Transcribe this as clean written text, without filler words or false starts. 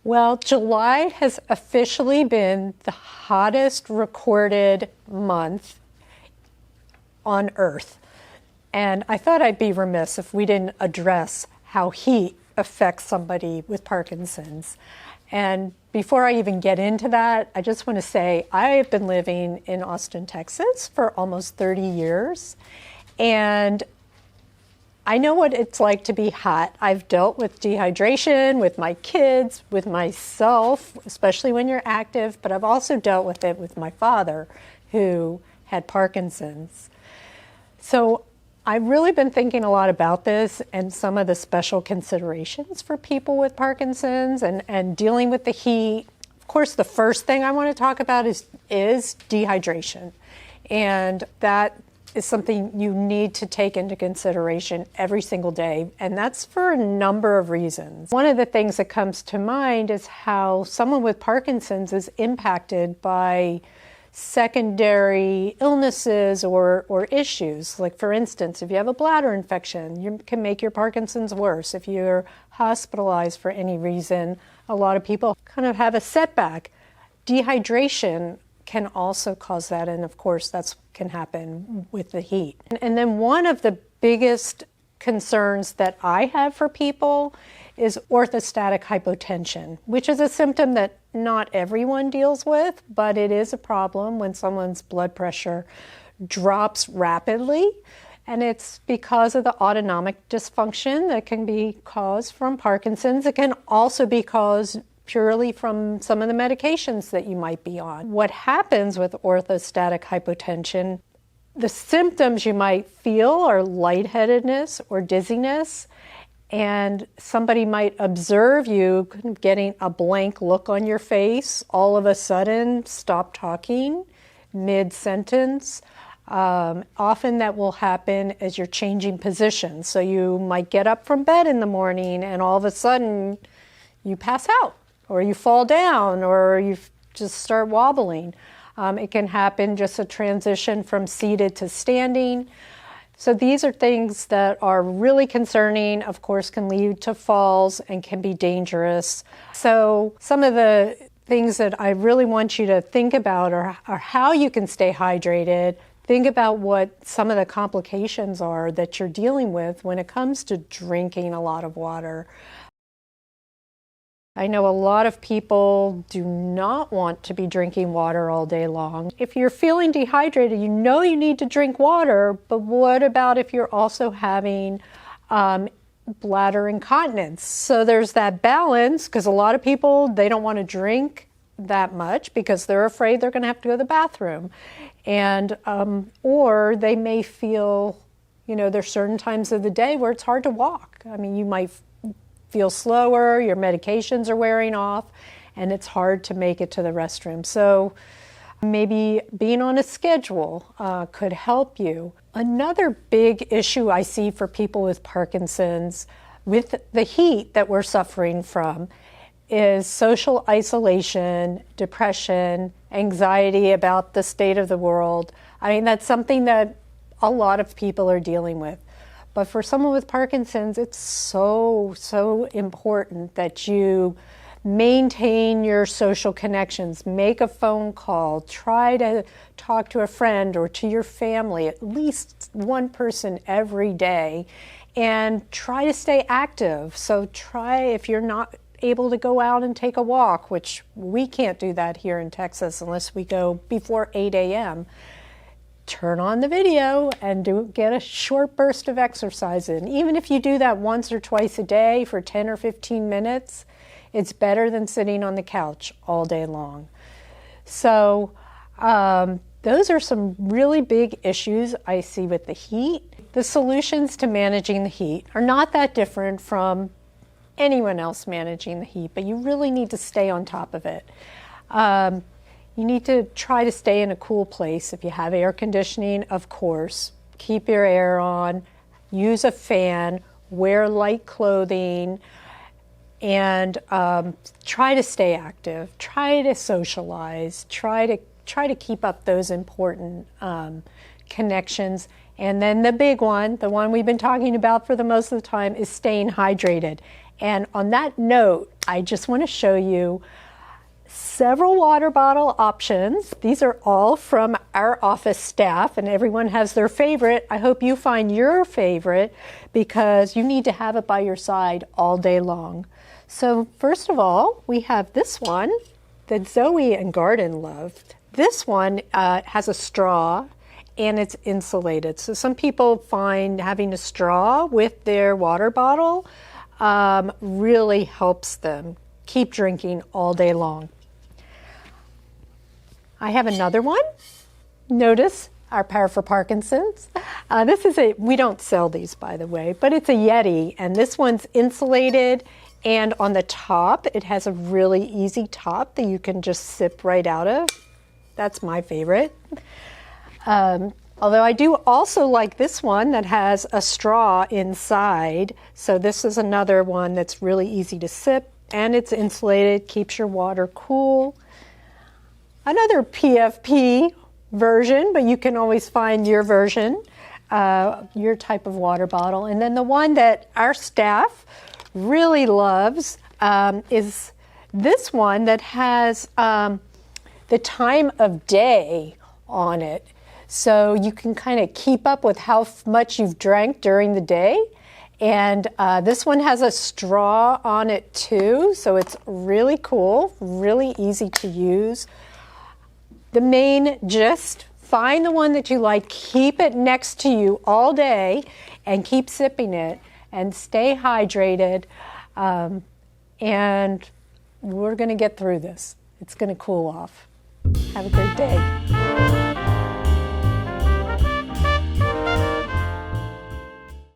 Well, July has officially been the hottest recorded month on Earth. And I thought I'd be remiss if we didn't address how heat affects somebody with Parkinson's. And before I even get into that, I just want to say I have been living in Austin, Texas for almost 30 years. And I know what it's like to be hot. I've dealt with dehydration with my kids, with myself, especially when you're active, but I've also dealt with it with my father, who had Parkinson's. So I've really been thinking a lot about this and some of the special considerations for people with Parkinson's and dealing with the heat. Of course, the first thing I want to talk about is dehydration. And that is something you need to take into consideration every single day, and that's for a number of reasons. One of the things that comes to mind is how someone with Parkinson's is impacted by secondary illnesses or issues. Like, for instance, if you have a bladder infection, you can make your Parkinson's worse. If you're hospitalized for any reason, a lot of people kind of have a setback. Dehydration can also cause that, and of course that's can happen with the heat. And then one of the biggest concerns that I have for people is orthostatic hypotension, which is a symptom that not everyone deals with, but it is a problem when someone's blood pressure drops rapidly. And it's because of the autonomic dysfunction that can be caused from Parkinson's. It can also be caused purely from some of the medications that you might be on. What happens with orthostatic hypotension, the symptoms you might feel are lightheadedness or dizziness, and somebody might observe you getting a blank look on your face, all of a sudden stop talking mid-sentence. Often that will happen as you're changing positions. So you might get up from bed in the morning and all of a sudden you pass out, or you fall down, or you just start wobbling. It can happen just a transition from seated to standing. So these are things that are really concerning, of course, can lead to falls and can be dangerous. So some of the things that I really want you to think about are how you can stay hydrated. Think about what some of the complications are that you're dealing with when it comes to drinking a lot of water. I know a lot of people do not want to be drinking water all day long. If you're feeling dehydrated, you know you need to drink water, but what about if you're also having bladder incontinence? So there's that balance, because a lot of people, they don't want to drink that much because they're afraid they're going to have to go to the bathroom. And or they may feel, there's certain times of the day where it's hard to walk. I mean, you might feel slower, your medications are wearing off, and it's hard to make it to the restroom. So maybe being on a schedule could help you. Another big issue I see for people with Parkinson's, with the heat that we're suffering from, is social isolation, depression, anxiety about the state of the world. I mean, that's something that a lot of people are dealing with. But for someone with Parkinson's, it's so important that you maintain your social connections, make a phone call, try to talk to a friend or to your family, at least one person every day, and try to stay active. So try, if you're not able to go out and take a walk, which we can't do that here in Texas unless we go before 8 a.m., turn on the video and get a short burst of exercise in. Even if you do that once or twice a day for 10 or 15 minutes, it's better than sitting on the couch all day long. So those are some really big issues I see with the heat. The solutions to managing the heat are not that different from anyone else managing the heat, but you really need to stay on top of it. You need to try to stay in a cool place. If you have air conditioning, of course, keep your air on, use a fan, wear light clothing, and try to stay active, try to socialize, try to keep up those important connections. And then the big one, the one we've been talking about for the most of the time, is staying hydrated. And on that note, I just want to show you several water bottle options. These are all from our office staff, and everyone has their favorite. I hope you find your favorite because you need to have it by your side all day long. So first of all, we have this one that Zoe and Garden loved. This one has a straw and it's insulated. So some people find having a straw with their water bottle really helps them keep drinking all day long. I have another one. Notice our Power for Parkinsons. We don't sell these, by the way, but it's a Yeti, and this one's insulated, and on the top, it has a really easy top that you can just sip right out of. That's my favorite. Although I do also like this one that has a straw inside. So this is another one that's really easy to sip, and it's insulated, keeps your water cool. Another PFP version, but you can always find your version, your type of water bottle. And then the one that our staff really loves is this one that has the time of day on it. So you can kind of keep up with how much you've drank during the day. And this one has a straw on it too, so it's really cool, really easy to use. The main gist, find the one that you like, keep it next to you all day and keep sipping it and stay hydrated. And we're going to get through this. It's going to cool off. Have a great day.